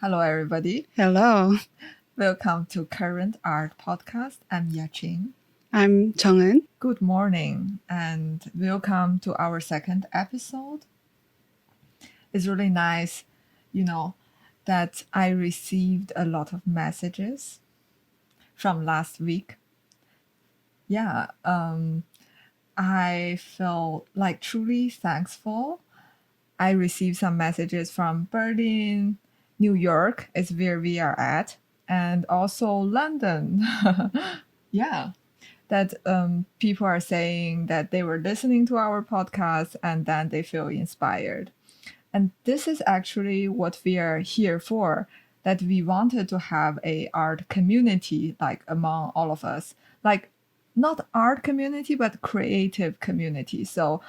Hello, everybody. Hello, Welcome to Current Art Podcast. I'm Yaching. I'm Jungeun. Good morning, and welcome to our second episode. It's really nice, you know, that I received a lot of messages from last week. Yeah, I felt like truly thankful. I received some messages from Berlin, New York is where we are at, and also London. Yeah, that people are saying that they were listening to our podcast and then they feel inspired. And this is actually what we are here for, that we wanted to have a art community like among all of us, like not art community but creative community. So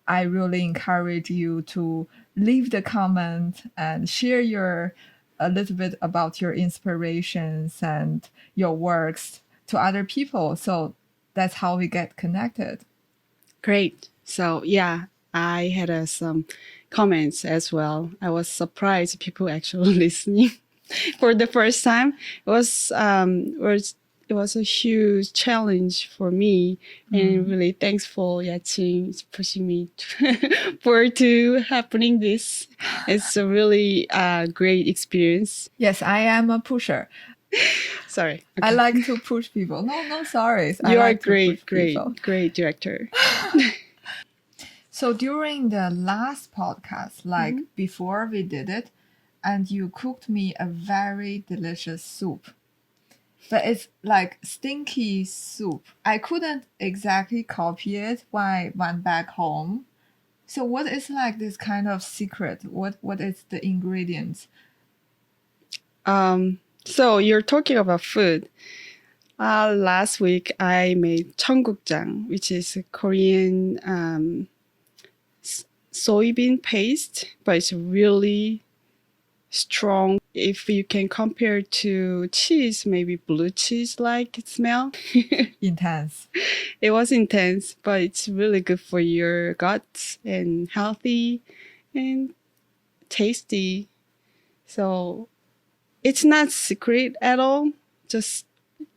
I really encourage you to leave the comment and share your a little bit about your inspirations and your works to other people. So that's how we get connected. Great. So yeah, I had some comments as well. I was surprised people actually listening for the first time. It was a huge challenge for me, and really thankful Yaching is pushing me to happening this. It's a really great experience. Yes, I am a pusher. Sorry. I Okay. like to push people. No sorries. I You are like to push great, people. great director. So during the last podcast, like before we did it, and you cooked me a very delicious soup. But it's like stinky soup. I couldn't exactly copy it when I went back home. So what is like this kind of secret? What is the ingredients? So you're talking about food. Last week I made 청국장, which is a Korean soybean paste, but it's really strong. If you can compare to cheese, maybe blue cheese like smell. Intense. It was intense, but it's really good for your guts and healthy and tasty. So it's not secret at all. Just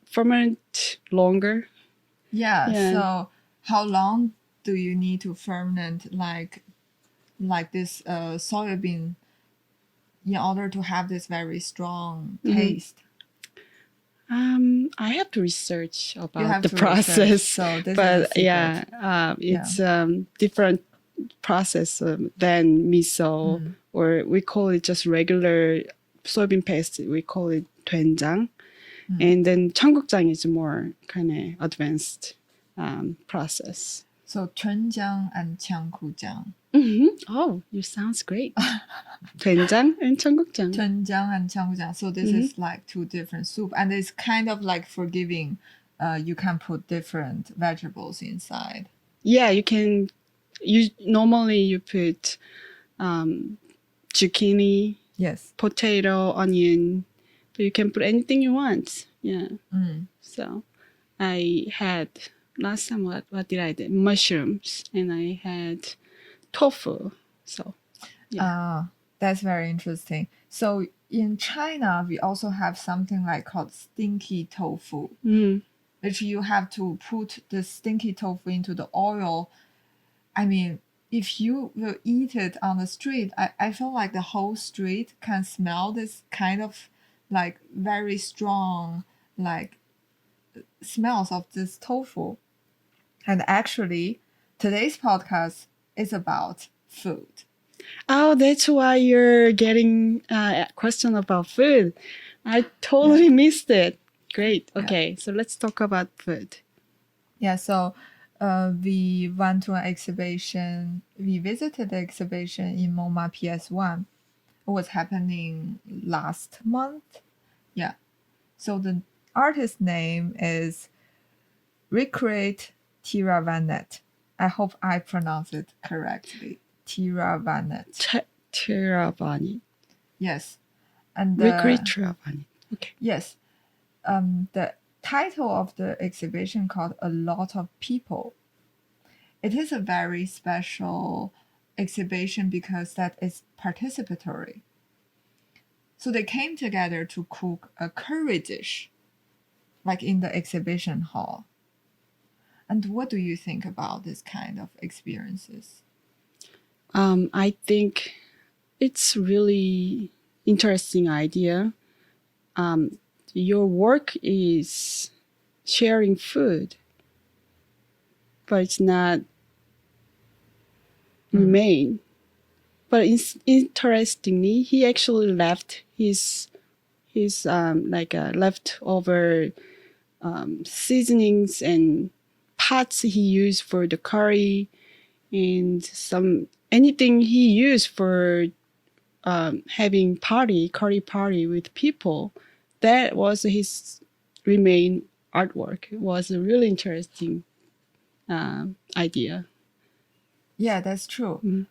ferment longer. Yeah. So how long do you need to ferment like this soybean in order to have this very strong taste? I have to research You about have the to process. research. So this is a But secret. yeah, it's different process than miso, or we call it just regular soybean paste. We call it 된장. And then 청국장 is more kind of advanced process. So 된장 and 청국장. Oh, you sounds great. 된장 and 청국장. 된장 and 청국장. So this is like two different soup, and it's kind of like forgiving. You can put different vegetables inside. Yeah, you can. Normally you put zucchini, Yes. potato, onion, but you can put anything you want. Yeah. So I had last time what did I do? Mushrooms, and I had tofu. So That's very interesting. So in China, we also have something like called stinky tofu, which you have to put the stinky tofu into the oil. I mean, if you will eat it on the street, I feel like the whole street can smell this kind of like very strong like smells of this tofu. And actually, today's podcast is about food. oh, that's why you're getting a question about food. I totally missed it. Great. Okay, so let's talk about food. Yeah, so we went to an exhibition. We visited the exhibition in Moma Ps1. It was happening last month. Yeah. So the artist's name is Rikrit Tiravanija. I hope I pronounce it correctly. Tiravanija. Tiravanija. Yes. And Rikrit Tiravanija. Okay. Yes. The title of the exhibition called A Lot of People. It is a very special exhibition because that is participatory. So they came together to cook a curry dish, like in the exhibition hall. And what do you think about this kind of experiences? I think it's really interesting idea. Your work is sharing food, but it's not remain. But interestingly, he actually left his like leftover seasonings and pots he used for the curry and some anything he used for having curry party with people. That was his remain artwork. It was a really interesting idea. Yeah, that's true.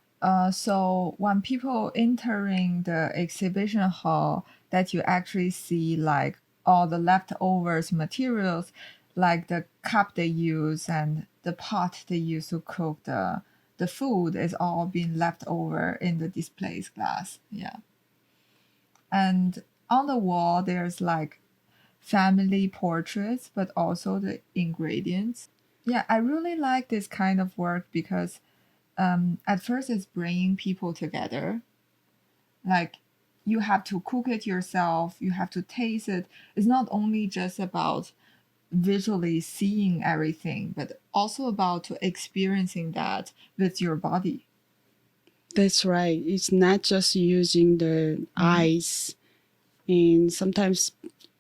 So when people entering the exhibition hall, that you actually see like all the leftovers materials, like the cup they use and the pot they use to cook the food is all being left over in the display glass. Yeah. And on the wall, there's like family portraits, but also the ingredients. Yeah, I really like this kind of work because at first it's bringing people together. Like you have to cook it yourself, you have to taste it. It's not only just about visually seeing everything, but also about to experiencing that with your body. That's right. It's not just using the eyes, and sometimes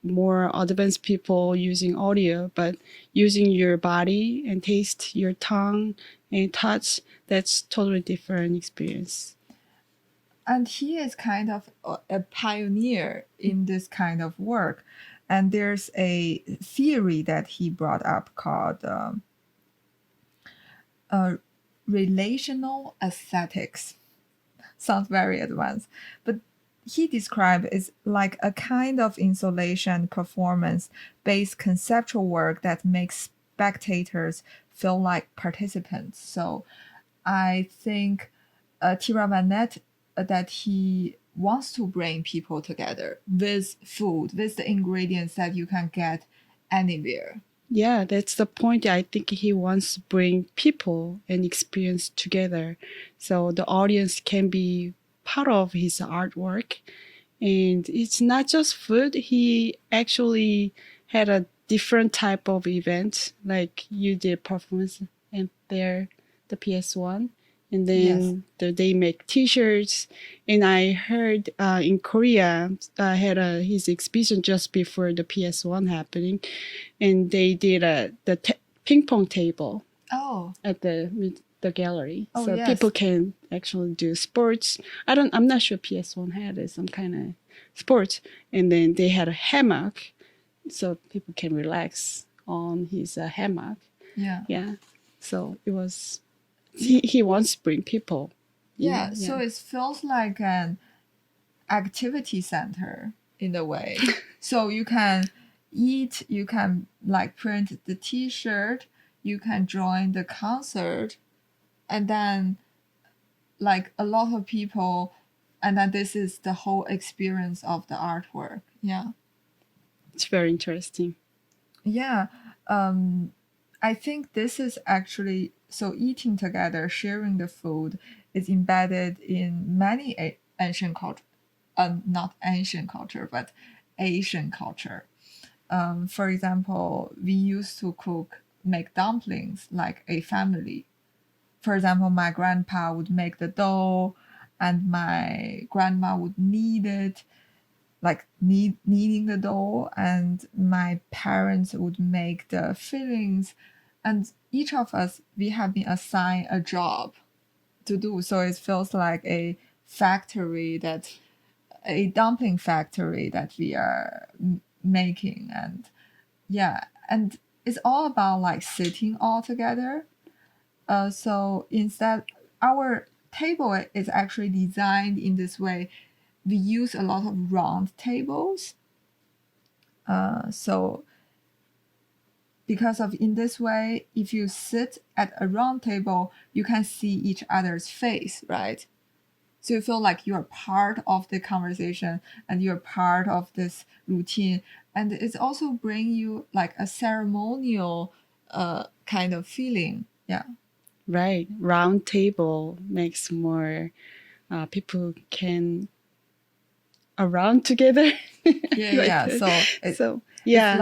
more advanced people using audio, but using your body and taste, your tongue and touch, that's totally different experience. And he is kind of a pioneer in this kind of work. And there's a theory that he brought up called relational aesthetics. Sounds very advanced, but he described is like a kind of installation performance based conceptual work that makes spectators feel like participants. So I think Tiravanija that he wants to bring people together with food, with the ingredients that you can get anywhere. Yeah, that's the point. I think he wants to bring people and experience together so the audience can be part of his artwork. And it's not just food. He actually had a different type of event, like you did performance and there, the PS1. And then they make T-shirts. And I heard in Korea, had his exhibition just before the PS1 happening, and they did ping pong table at the gallery, so people can actually do sports. I'm not sure PS1 had some kind of sports, and then they had a hammock, so people can relax on his hammock. Yeah. So it was he wants to bring people. Yeah. So it feels like an activity center in a way. So you can eat, you can like print the T-shirt, you can join the concert, and then like a lot of people, and then this is the whole experience of the artwork. Yeah. It's very interesting. Yeah. I think this is actually so eating together, sharing the food is embedded in many ancient culture, not ancient culture, but Asian culture. For example, we used to make dumplings like a family. For example, my grandpa would make the dough, and my grandma would knead it, like kneading the dough, and my parents would make the fillings, and each of us we have been assigned a job to do. So it feels like a factory that a dumpling factory that we are making. And yeah, and it's all about like sitting all together. So instead, our table is actually designed in this way. We use a lot of round tables. So because of in this way, if you sit at a round table, you can see each other's face, right? So you feel like you're part of the conversation and you're part of this routine. And it's also bring you like a ceremonial kind of feeling. Yeah. Right. Round table makes more people can around together. Yeah, Like yeah. So so it's yeah.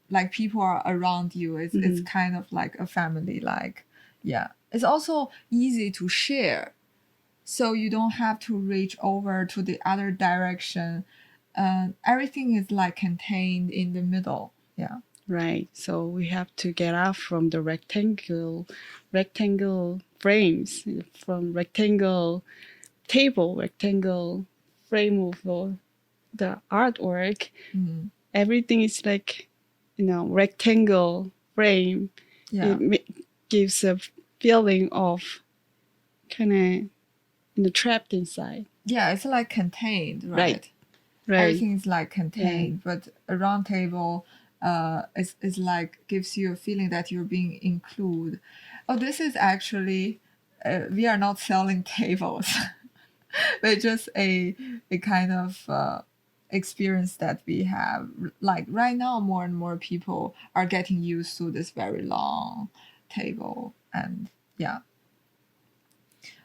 like people are around you. It's Mhm. kind of like a family. Like, yeah. It's also easy to share, so you don't have to reach over to the other direction. Everything is like contained in the middle. Yeah. Right. So we have to get out from the rectangle frames, from rectangle table, rectangle frame of the artwork. Mm. Everything is like, rectangle frame. Yeah. It gives a feeling of kind of trapped inside. Yeah, it's like contained, Right. right? Right. Everything is like Yeah. contained, but a round table is like gives you a feeling that you're being included. Oh, this is actually we are not selling tables, but just a kind of experience that we have. Like right now, more and more people are getting used to this very long table, and yeah.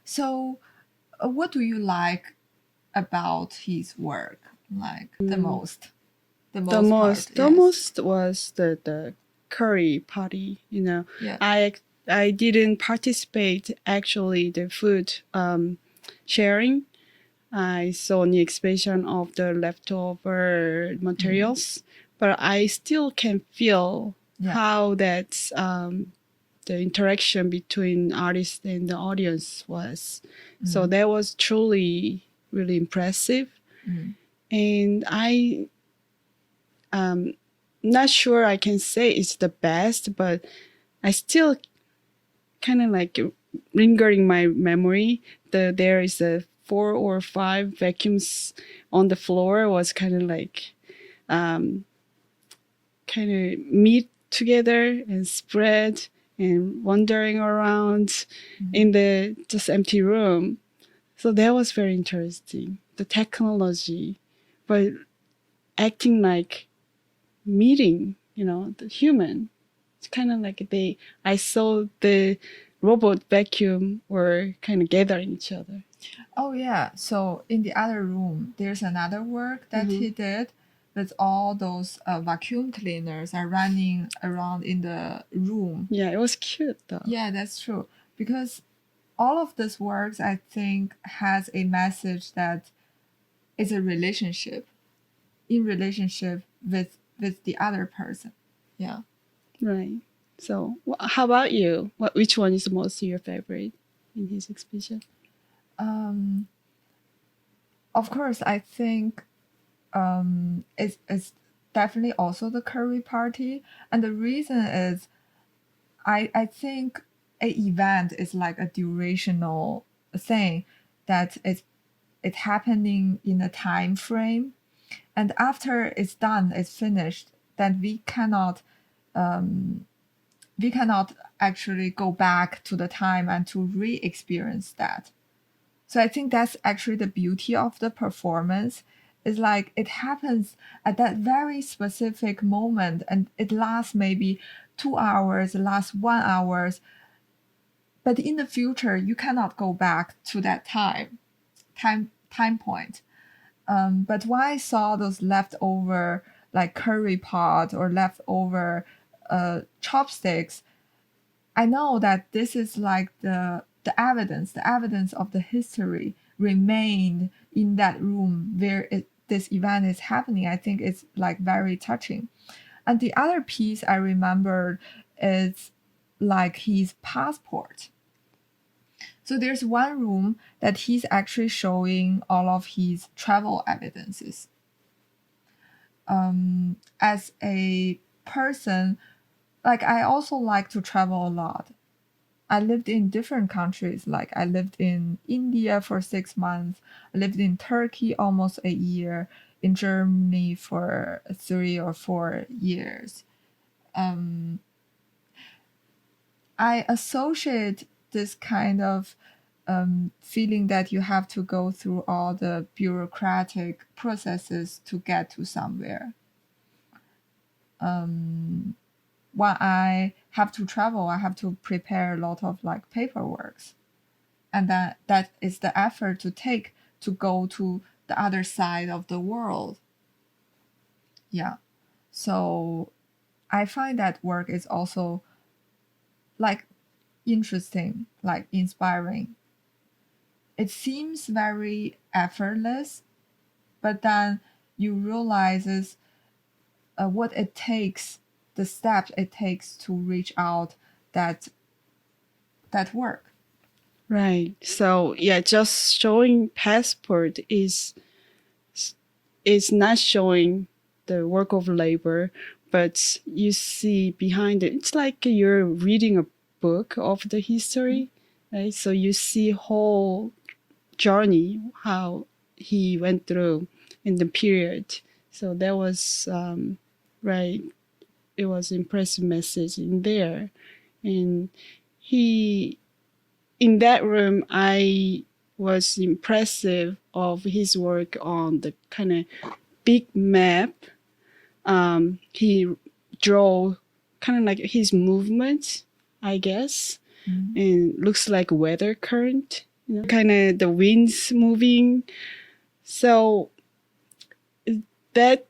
So, what do you like about his work? Like the Mm. most, the most part, The yes. most was the curry party. Yeah. I didn't participate actually the food sharing. I saw an exhibition of the leftover materials, but I still can feel Yeah. how that the interaction between artist and the audience was. So that was truly really impressive. Mm. And I not sure I can say it's the best, but I still kind of like lingering my memory. There is a 4 or 5 vacuums on the floor was kind of like kind of meet together and spread and wandering around in the just empty room. So that was very interesting. The technology, but acting like meeting, the human. It's kind of like I saw the robot vacuum were kind of gathering each other. Oh yeah. So in the other room, there's another work that he did with all those vacuum cleaners are running around in the room. Yeah, it was cute though. Yeah, that's true. Because all of this works, I think, has a message that is a relationship, in relationship with the other person. Yeah. Right. So, how about you? Which one is most your favorite in his exhibition? Um, of course, I think it's definitely also the curry party, and the reason is I think a event is like a durational thing that it's happening in a time frame, and after it's done, it's finished, then we cannot actually go back to the time and to re-experience that. So I think that's actually the beauty of the performance. Is like it happens at that very specific moment and it lasts maybe 2 hours, it lasts 1 hours. But in the future, you cannot go back to that time point. But when I saw those leftover like curry pot or leftover chopsticks, I know that this is like the evidence of the history remained in that room where this event is happening. I think it's like very touching. And the other piece I remembered is like his passport. So there's one room that he's actually showing all of his travel evidences. As a person, like I also like to travel a lot. I lived in different countries. Like I lived in India for 6 months. I lived in Turkey almost a year. In Germany for 3 or 4 years. I associate this kind of feeling that you have to go through all the bureaucratic processes to get to somewhere. When I have to travel, I have to prepare a lot of like paperwork, and that is the effort to take to go to the other side of the world. Yeah. So I find that work is also like interesting, like inspiring. It seems very effortless, but then you realizes what it takes, the steps it takes to reach out that work. Right. So yeah, just showing passport is not showing the work of labor, but you see behind it. It's like you're reading a book of the history, right? So you see whole journey how he went through in the period. So that was right. It was impressive message in there, and he in that room I was impressive of his work on the kind of big map. He draw kind of like his movement, I guess, and looks like weather current, kind of the winds moving. So that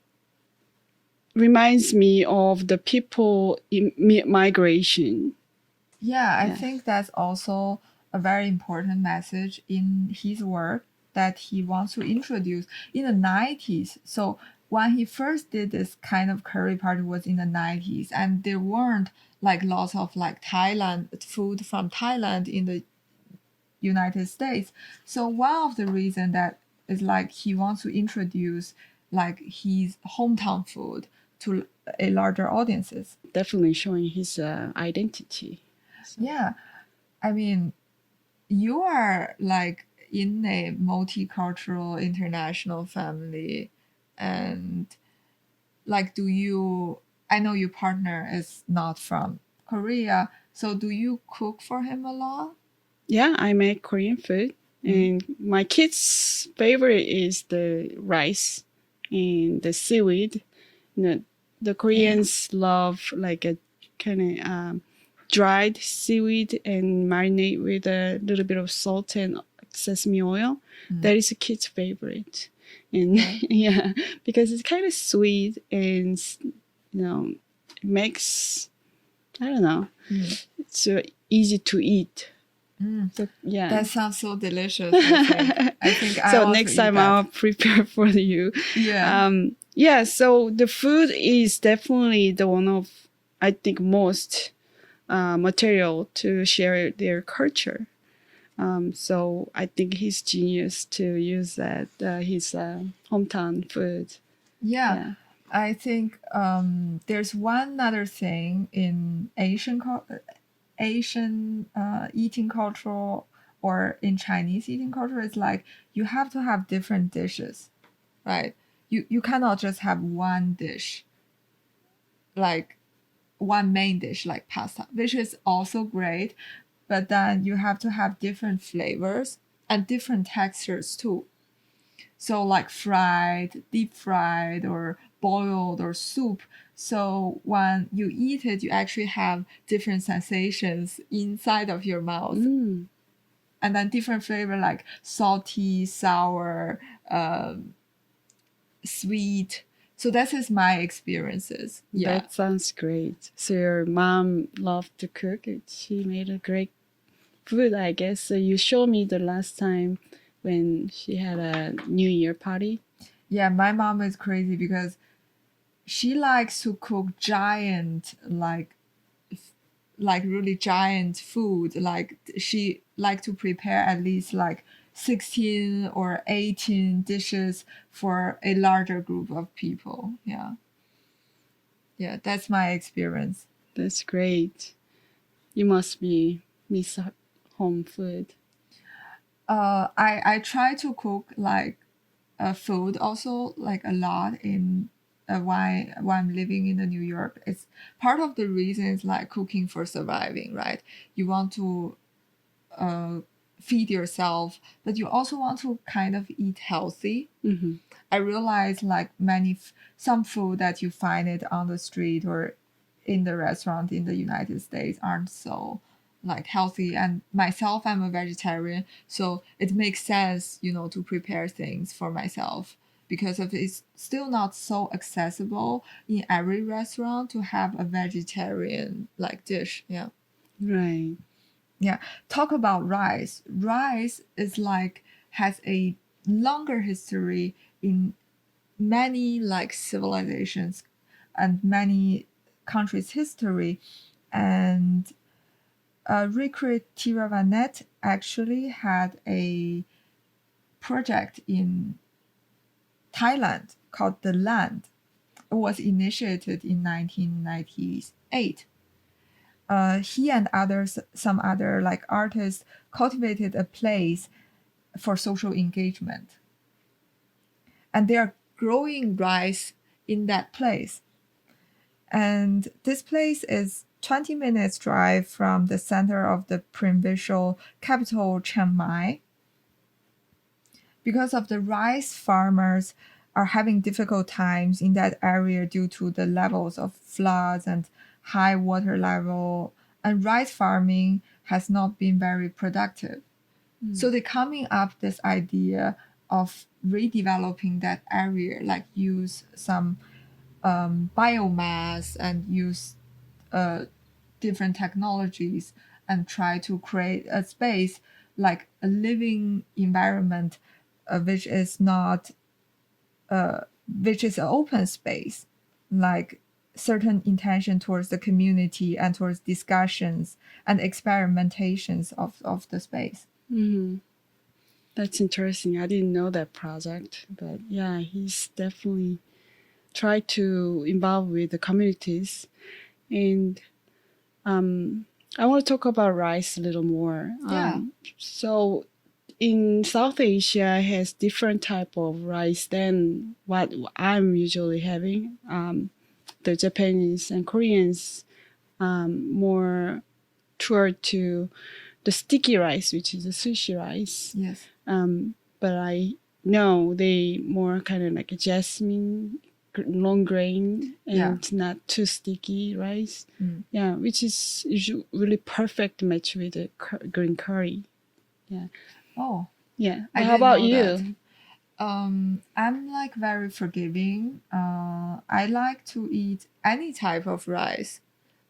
reminds me of the people in migration. Yeah, I Yeah. think that's also a very important message in his work that he wants to introduce in the 90s. So when he first did this kind of curry party was in the 90s, and there weren't like lots of like Thailand food from Thailand in the United States. So one of the reason that is like he wants to introduce like his hometown food to a larger audiences. Definitely showing his identity. So. Yeah, I mean, you are like in a multicultural international family, and like do you, I know your partner is not from Korea, so do you cook for him a lot? Yeah, I make Korean food, and my kids' favorite is the rice and the seaweed. The Koreans love like a kind of dried seaweed and marinate with a little bit of salt and sesame oil. That is a kid's favorite, and yeah, because it's kind of sweet and it makes, I don't know, it's easy to eat. So, yeah. That sounds so delicious. I think I so want next to eat time that. I'll prepare for you. Yeah. Yeah. So the food is definitely the one of, I think, most material to share their culture. So I think he's genius to use that his hometown food. Yeah. I think there's one other thing in Asian eating culture or in Chinese eating culture. It's like you have to have different dishes, right? You cannot just have one dish, like one main dish like pasta, which is also great, but then you have to have different flavors and different textures too. So like fried, deep fried, or boiled, or soup. So when you eat it, you actually have different sensations inside of your mouth. And then different flavor like salty, sour, sweet. So that is my experiences. Yeah. That sounds great. So your mom loved to cook. She made a great food, I guess. So you showed me the last time when she had a New Year party. Yeah, my mom is crazy because she likes to cook giant, like really giant food. Like she like to prepare at least like 16 or 18 dishes for a larger group of people. Yeah. Yeah, that's my experience. That's great. You must be miss home food. I try to cook like food also like a lot in why I'm living in the New York. It's part of the reason is like cooking for surviving, right? You want to feed yourself, but you also want to kind of eat healthy. I realize like some food that you find it on the street or in the restaurant in the United States aren't so like healthy. And myself, I'm a vegetarian, so it makes sense, to prepare things for myself because of it's still not so accessible in every restaurant to have a vegetarian like dish. Yeah. Right. Yeah. Talk about rice. Rice is like has a longer history in many like civilizations and many countries' history. And Rikrit Tiravanija actually had a project in Thailand called The Land. It was initiated in 1998. He and some other like artists cultivated a place for social engagement. And they are growing rice in that place. And this place is 20 minutes drive from the center of the provincial capital, Chiang Mai. Because of the rice farmers are having difficult times in that area due to the levels of floods and high water level, and rice farming has not been very productive. So they're coming up this idea of redeveloping that area, like use some biomass and use different technologies and try to create a space like a living environment, which is not which is an open space, like certain intention towards the community and towards discussions and experimentations of the space. That's interesting. I didn't know that project, but yeah, he's definitely tried to involve with the communities. And I want to talk about rice a little more. Yeah. So in South Asia has different type of rice than what I'm usually having. The Japanese and Koreans more toward to the sticky rice, which is the sushi rice. Yes. But I know they more kind of like a jasmine, long grain, and not too sticky rice. Yeah, which is really perfect match with the green curry. Yeah. Oh. Yeah. How about you? That. I'm like very forgiving. I like to eat any type of rice.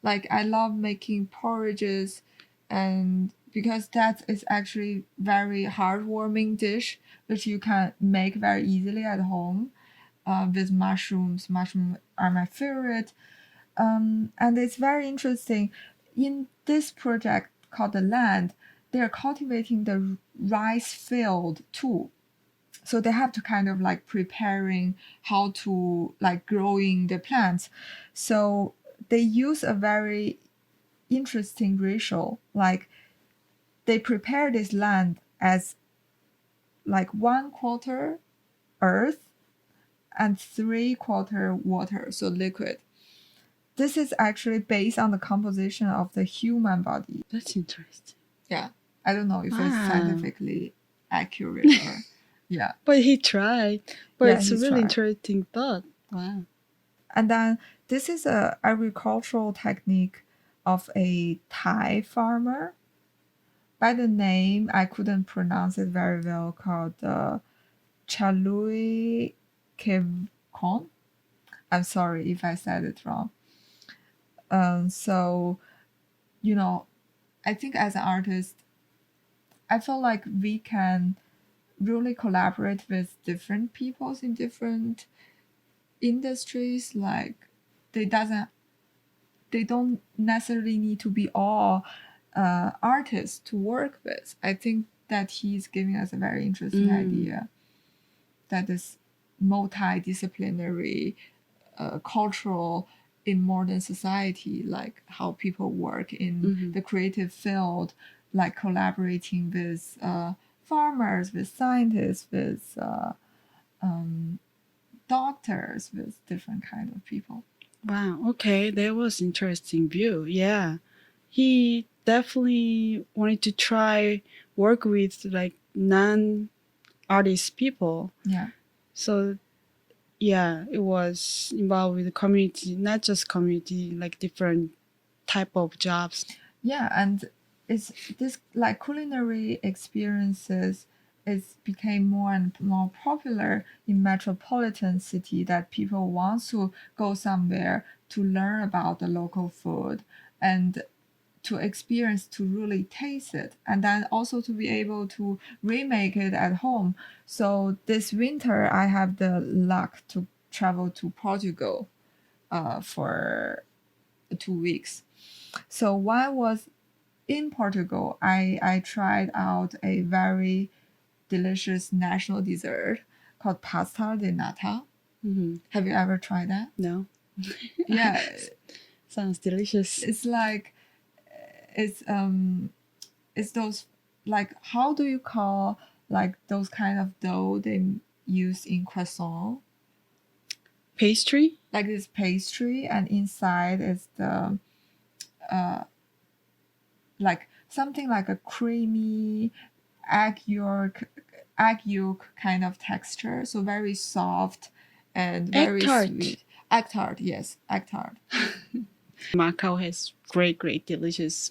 Like I love making porridges, and because that is actually very heartwarming dish which you can make very easily at home with mushrooms. Mushrooms are my favorite. And it's very interesting. In this project called The Land, they're cultivating the rice field too. So they have to kind of like preparing how to like growing the plants. So they use a very interesting ratio. Like they prepare this land as like 1/4 earth and 3/4 water, so liquid. This is actually based on the composition of the human body. That's interesting. Yeah. I don't know if it's scientifically accurate or yeah. But he tried. But it's a really interesting thought. Wow. And then this is a agricultural technique of a Thai farmer. By the name, I couldn't pronounce it very well, called Chalui Kevkon. I'm sorry if I said it wrong. So, I think as an artist, I feel like we can really collaborate with different peoples in different industries. Like they don't necessarily need to be all artists to work with. I think that he's giving us a very interesting idea that is multidisciplinary, cultural in modern society, like how people work in the creative field, like collaborating with farmers, with scientists, with doctors, with different kind of people. Wow. Okay, that was interesting view. Yeah. he definitely wanted to try work with like non-artist people. Yeah. So yeah, it was involved with the community, not just community, like different type of jobs. Yeah, and it's this like culinary experiences is became more and more popular in metropolitan city that people want to go somewhere to learn about the local food and to experience, to really taste it, and then also to be able to remake it at home. So this winter I have the luck to travel to Portugal for 2 weeks. So while I was in Portugal, I tried out a very delicious national dessert called pasta de nata. Mm-hmm. Have you ever tried that? No. Yeah, Sounds delicious. it's like it's those, like, how do you call like those kind of dough they use in croissant? Pastry? Like this pastry, and inside is the like something like a creamy egg yolk egg yolk kind of texture, so very soft and Egg very tart. sweet. Egg tart, yes, egg tart. Macau has great, delicious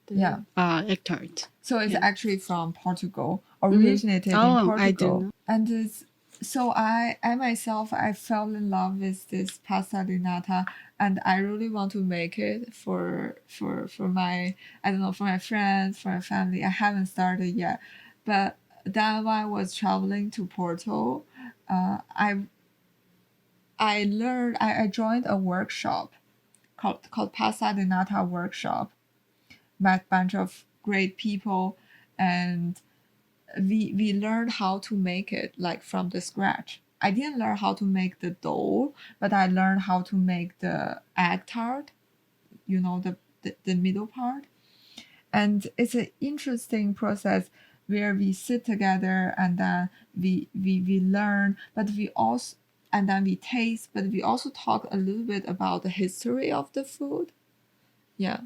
Yeah. egg tart. So it's Yeah. actually from Portugal, originated in Oh, Portugal. I didn't know. And it's, so I myself, I fell in love with this pasta di nata, and I really want to make it for my, I don't know, for my friends, for my family. I haven't started yet, but then when I was traveling to Porto, I learned, I joined a workshop called Pasa de Nata workshop. Met a bunch of great people, and we learned how to make it like from the scratch. I didn't learn how to make the dough, but I learned how to make the egg tart, you know, the middle part. And it's an interesting process where we sit together, and then we learn, but we also, and then we taste, but we also talk a little bit about the history of the food. Yeah.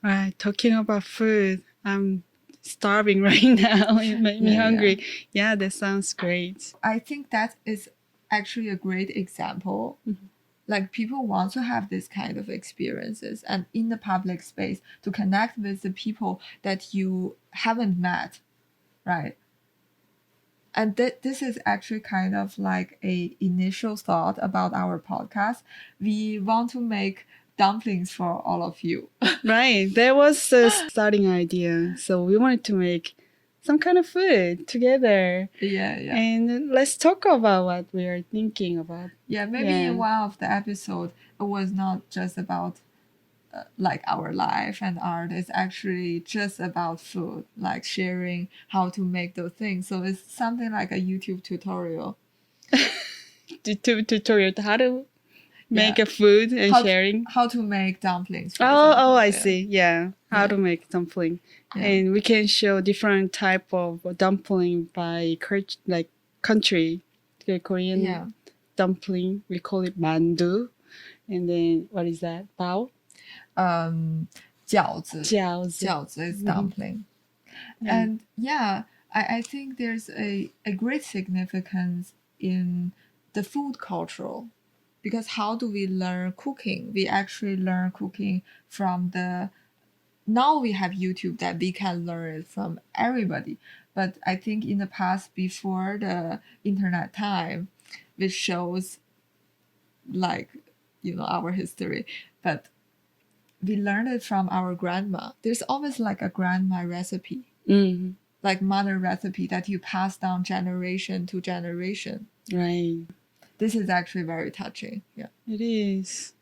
Right, talking about food, I'm starving right now. It made me hungry. Yeah, that sounds great. I think that is actually a great example. Mm-hmm. Like people want to have this kind of experiences, and in the public space to connect with the people that you haven't met, right? And this is actually kind of like a initial thought about our podcast. We want to make dumplings for all of you. Right, that was the starting idea. So we wanted to make some kind of food together. Yeah. And let's talk about what we are thinking about. Yeah, maybe in one of the episodes, it was not just about like our life and art. It's actually just about food, like sharing how to make those things. So it's something like a YouTube tutorial. Tutorial how to make a food and sharing. How to make dumplings. Oh, I see. Yeah, how to make dumpling. Yeah. And we can show different type of dumpling by like country. The Korean dumpling, we call it mandu. And then what is that? Bao? 饺子 is dumpling. And I think there's a great significance in the food cultural, because how do we learn cooking? We actually learn cooking from now we have YouTube that we can learn it from everybody. But I think in the past, before the internet time, which shows like, our history, but we learned it from our grandma. There's always like a grandma recipe, like mother recipe that you pass down generation to generation. Right. This is actually very touching. Yeah, it is.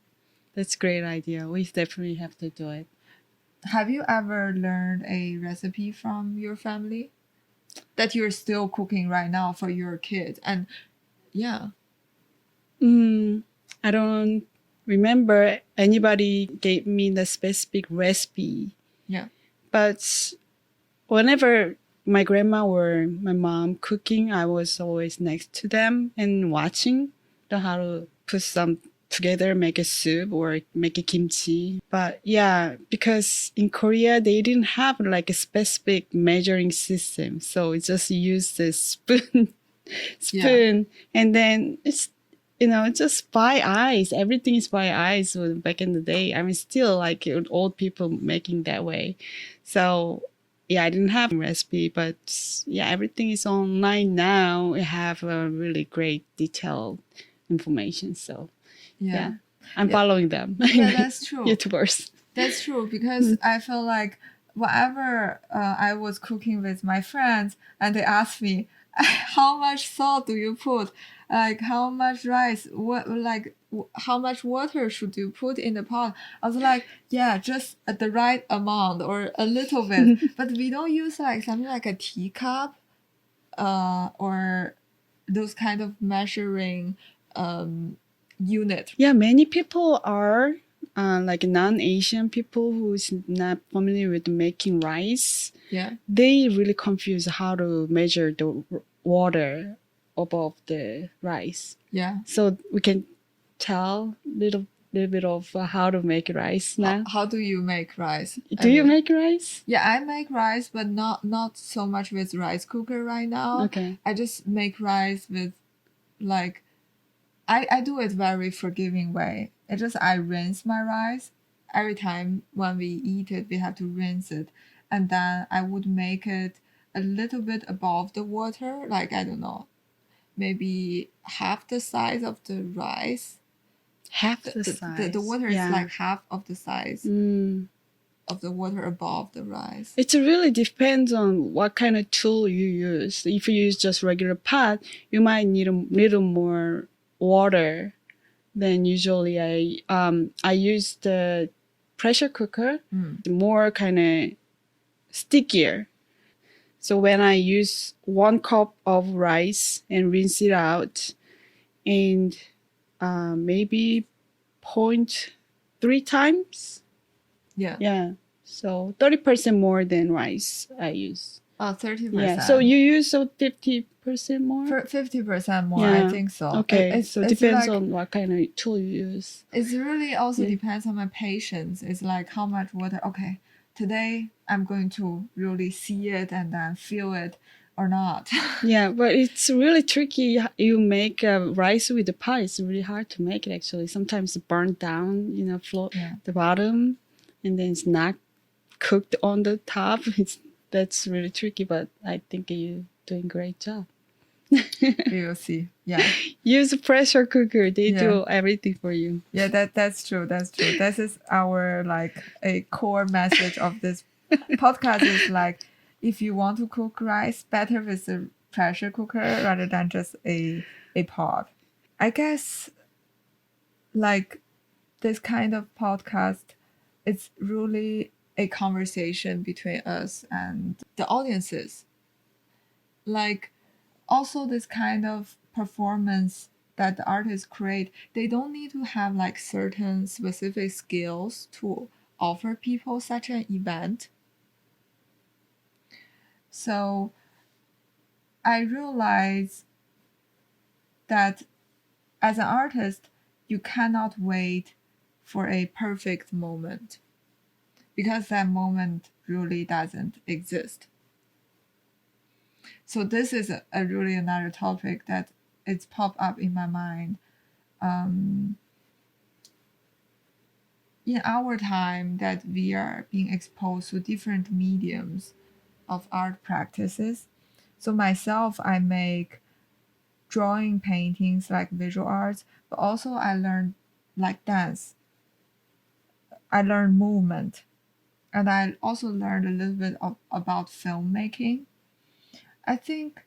That's a great idea. We definitely have to do it. Have you ever learned a recipe from your family that you're still cooking right now for your kids? And I don't remember anybody gave me the specific recipe. Yeah. But whenever my grandma or my mom cooking, I was always next to them and watching how to put some together make a soup or make a kimchi. But yeah, because in Korea they didn't have like a specific measuring system, so it just used the spoon, and then it's just by eyes. Everything is by eyes. So back in the day, I mean, still like old people making that way. So yeah, I didn't have a recipe, but yeah, everything is online now. We have a really great detailed information. So yeah, I'm following them. Yeah, that's true. YouTubers. That's true, because I feel like whatever I was cooking with my friends, and they asked me, how much salt do you put? Like, how much rice? How much water should you put in the pot? I was like, yeah, just at the right amount or a little bit. But we don't use like something like a teacup, or those kind of measuring unit. Yeah, many people are like non-Asian people who's not familiar with making rice. Yeah. They really confuse how to measure the water above the rice. Yeah. So we can tell little bit of how to make rice now. How do you make rice? Do you make rice? Yeah, I make rice, but not so much with rice cooker right now. Okay. I just make rice with like I do it very forgiving way. I rinse my rice. Every time when we eat it, we have to rinse it. And then I would make it a little bit above the water, like, I don't know, maybe half the size of the rice. Half the size. The water is like half of the size of the water above the rice. It really depends on what kind of tool you use. If you use just regular pot, you might need a little more water. Then usually I use the pressure cooker, more kind of stickier. So when I use 1 cup of rice and rinse it out, and maybe 0.3 times. Yeah. Yeah. So 30% more than rice I use. Oh, 30%. Yeah. So you use 50% more? 50% more, I think so. Okay. So it depends on what kind of tool you use. It really also depends on my patience. It's like how much water. Okay, today I'm going to really see it and then feel it or not. Yeah, but it's really tricky. You make rice with the pie. It's really hard to make it actually. Sometimes it burns down, the bottom, and then it's not cooked on the top. That's really tricky, but I think you're doing a great job. We will see. Yeah. Use a pressure cooker. They do everything for you. Yeah, that's true. That's true. This is our like a core message of this podcast is like, if you want to cook rice, better with a pressure cooker rather than just a pot. I guess like this kind of podcast, it's really a conversation between us and the audiences. Like also this kind of performance that the artists create, they don't need to have like certain specific skills to offer people such an event. So I realize that as an artist, you cannot wait for a perfect moment, because that moment really doesn't exist. So this is a really another topic that it's popped up in my mind. In our time that we are being exposed to different mediums of art practices. So myself, I make drawing, paintings, like visual arts, but also I learned like dance. I learned movement. And I also learned a little bit about filmmaking. I think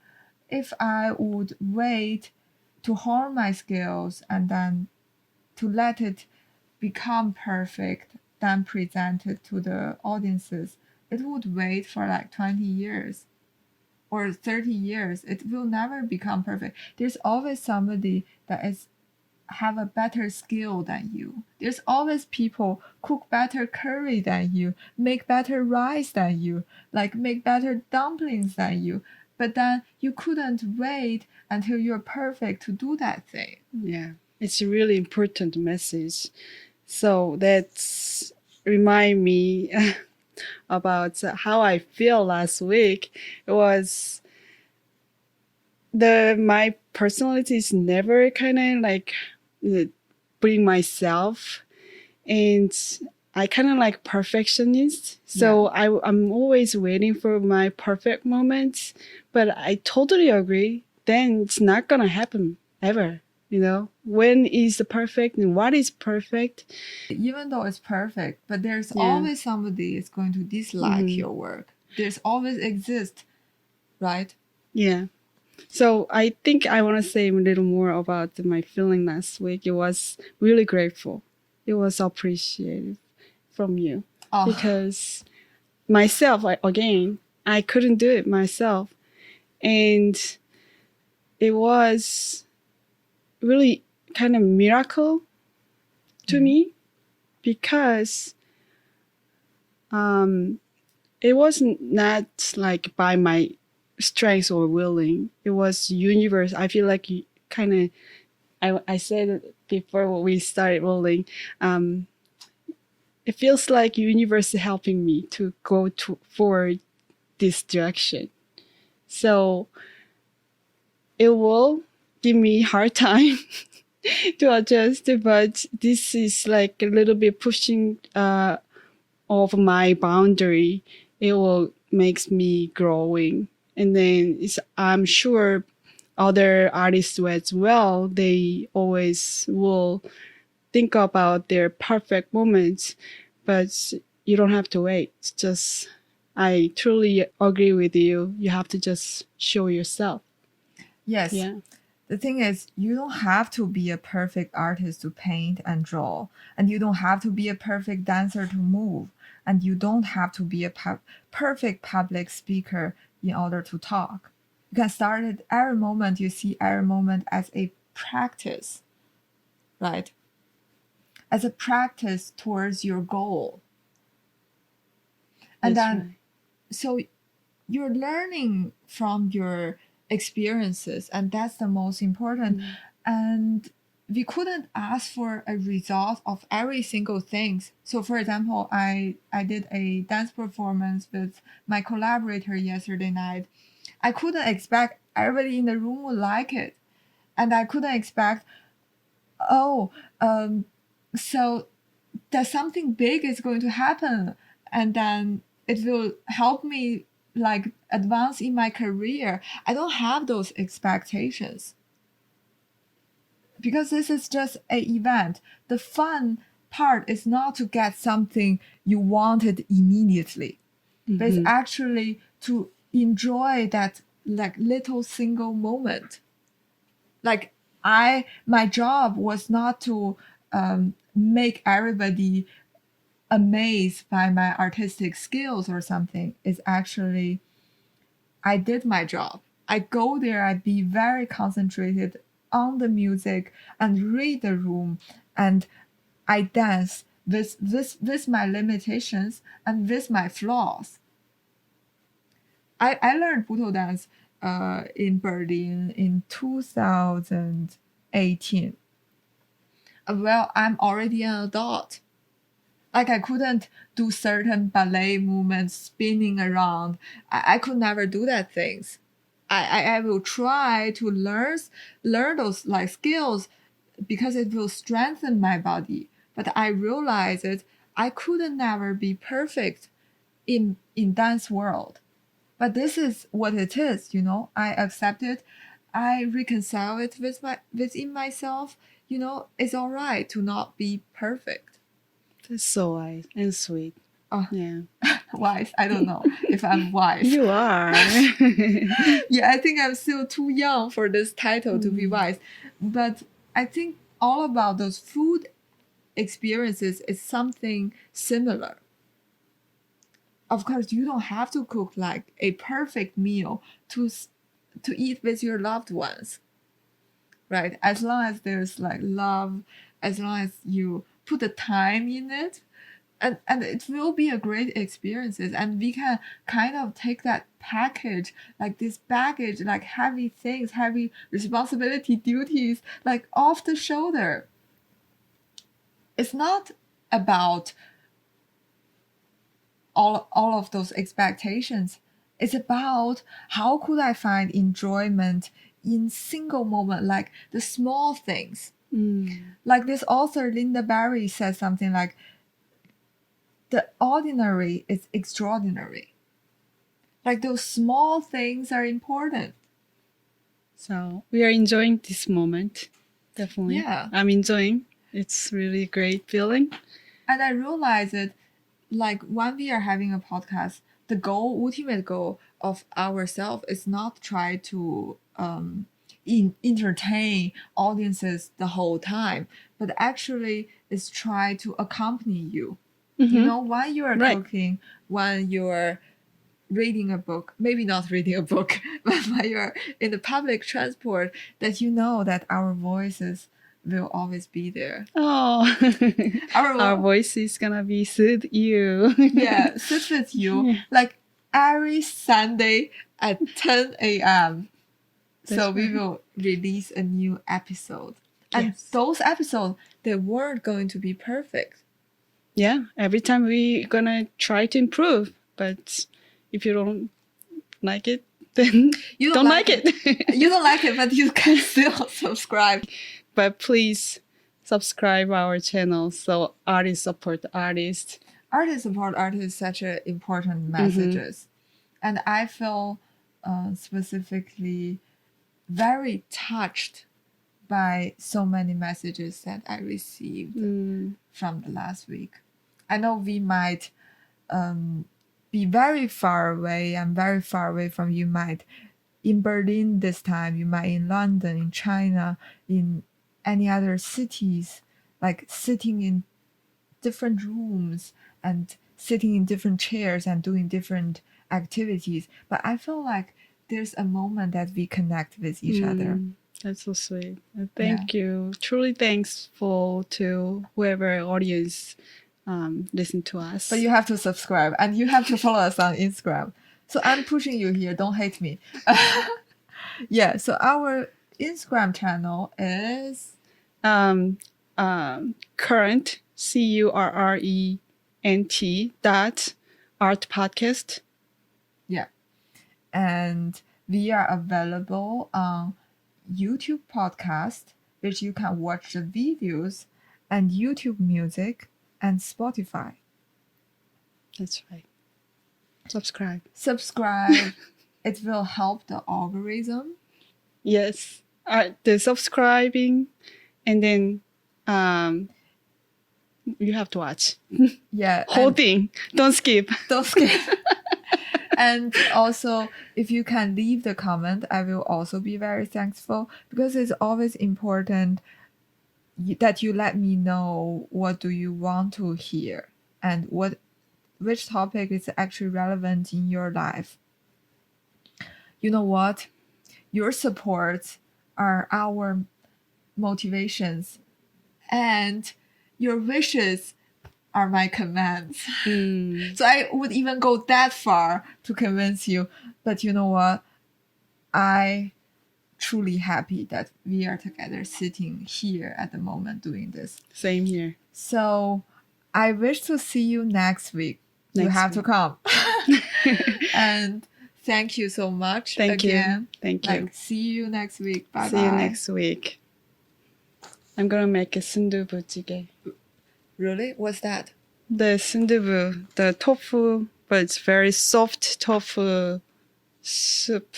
if I would wait to hone my skills and then to let it become perfect, then present it to the audiences, it would wait for like 20 years or 30 years. It will never become perfect. There's always somebody that have a better skill than you. There's always people cook better curry than you, make better rice than you, like make better dumplings than you. But then you couldn't wait until you're perfect to do that thing. Yeah. It's a really important message. So that's remind me about how I feel last week. It was my personality is never kind of like bring myself, and I kind of like perfectionist. So I'm always waiting for my perfect moments, but I totally agree. Then it's not gonna happen ever. You know, when is the perfect and what is perfect? Even though it's perfect, but there's Yeah. always somebody is going to dislike your work. There's always exist, right? Yeah. So I think I want to say a little more about my feeling last week. It was really grateful. It was appreciated from you because myself, I couldn't do it myself. And it was really kind of miracle to me because it wasn't not like by my strength or willing. It was universe. I feel like kind of I said it before we started rolling. It feels like universe is helping me to go for this direction. So it will give me hard time to adjust, but this is like a little bit pushing of my boundary. It will makes me growing, and then I'm sure other artists as well. They always will think about their perfect moments, but you don't have to wait. It's just, I truly agree with you. You have to just show yourself. Yes. Yeah. The thing is, you don't have to be a perfect artist to paint and draw, and you don't have to be a perfect dancer to move, and you don't have to be a perfect public speaker in order to talk. You can start at every moment. You see every moment as a practice, right? As a practice towards your goal. And That's then, right. so you're learning from your experiences, and that's the most important. And we couldn't ask for a result of every single thing. So for example, I did a dance performance with my collaborator yesterday night. I couldn't expect everybody in the room would like it, and I couldn't expect, oh, so that something big is going to happen, and then it will help me like advance in my career. I don't have those expectations because this is just an event. The fun part is not to get something you wanted immediately, but it's actually to enjoy that like little single moment. Like my job was not to make everybody amazed by my artistic skills or something. It's actually, I did my job. I go there, I be very concentrated on the music and read the room, and I dance with my limitations and with my flaws. I learned Buto dance in Berlin in 2018. Well, I'm already an adult. Like I couldn't do certain ballet movements spinning around. I could never do that things. I will try to learn those like skills because it will strengthen my body. But I realized that I couldn't never be perfect in dance world. But this is what it is, you know. I accept it. I reconcile it within myself. You know, it's all right to not be perfect. That's so wise and sweet. Oh, Yeah. wise. I don't know if I'm wise. You are. Yeah, I think I'm still too young for this title to be wise. But I think all about those food experiences is something similar. Of course, you don't have to cook like a perfect meal to eat with your loved ones, right? As long as there's like love, as long as you put the time in it, and it will be a great experiences, and we can kind of take that package, like this baggage, like heavy things, heavy responsibility, duties, like off the shoulder. It's not about all of those expectations. It's about how could I find enjoyment in single moment, like the small things. Like this author Linda Barry says something like, the ordinary is extraordinary. Like those small things are important. So we are enjoying this moment. Definitely. Yeah. I'm enjoying. It's really a great feeling. And I realize that, like, when we are having a podcast, the ultimate goal of ourselves is not try to entertain audiences the whole time, but actually is try to accompany you. You know, while you are cooking, when you're reading a book, maybe not reading a book, but when you're in the public transport, that you know that our voices will always be there. Oh, our voice is gonna be suit you. Yeah, sit with you, like every Sunday at 10 a.m. So we will release a new episode. And those episodes, they weren't going to be perfect. Yeah, every time we're gonna try to improve, but if you don't like it, then you don't like it. You don't like it, but you can still subscribe. But please subscribe our channel so artists support artists. Artists support artists, such an important messages. And I feel specifically very touched by so many messages that I received from the last week. I know we might be very far away. I'm very far away from you. Might in Berlin this time, you might in London, in China, in any other cities, like sitting in different rooms and sitting in different chairs and doing different activities. But I feel like there's a moment that we connect with each other. That's so sweet. Thank you. Truly thankful to whoever audience listen to us. But you have to subscribe and you have to follow us on Instagram. So I'm pushing you here. Don't hate me. Yeah. So our Instagram channel is current CURRENT .art podcast. Yeah. And we are available on YouTube podcast, which you can watch the videos, and YouTube Music and Spotify. That's right. Subscribe. It will help the algorithm. Yes. The subscribing, and then you have to watch. Yeah. Whole thing. Don't skip. And also, if you can leave the comment, I will also be very thankful, because it's always important that you let me know what do you want to hear and which topic is actually relevant in your life. You know what? Your supports are our motivations, and your wishes are my commands. So I would even go that far to convince you. But you know what? I truly happy that we are together sitting here at the moment doing this. Same here. So I wish to see you next week. You have to come. And thank you so much again. Thank you. See you next week. Bye-bye. See you next week. I'm gonna make a sundubu jjigae. Really? What's that? The sundubu, the tofu, but it's very soft tofu soup.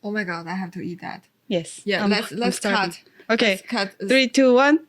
Oh my god, I have to eat that. Yes. Yeah, let's cut. Okay. Let's cut. 3, 2, 1.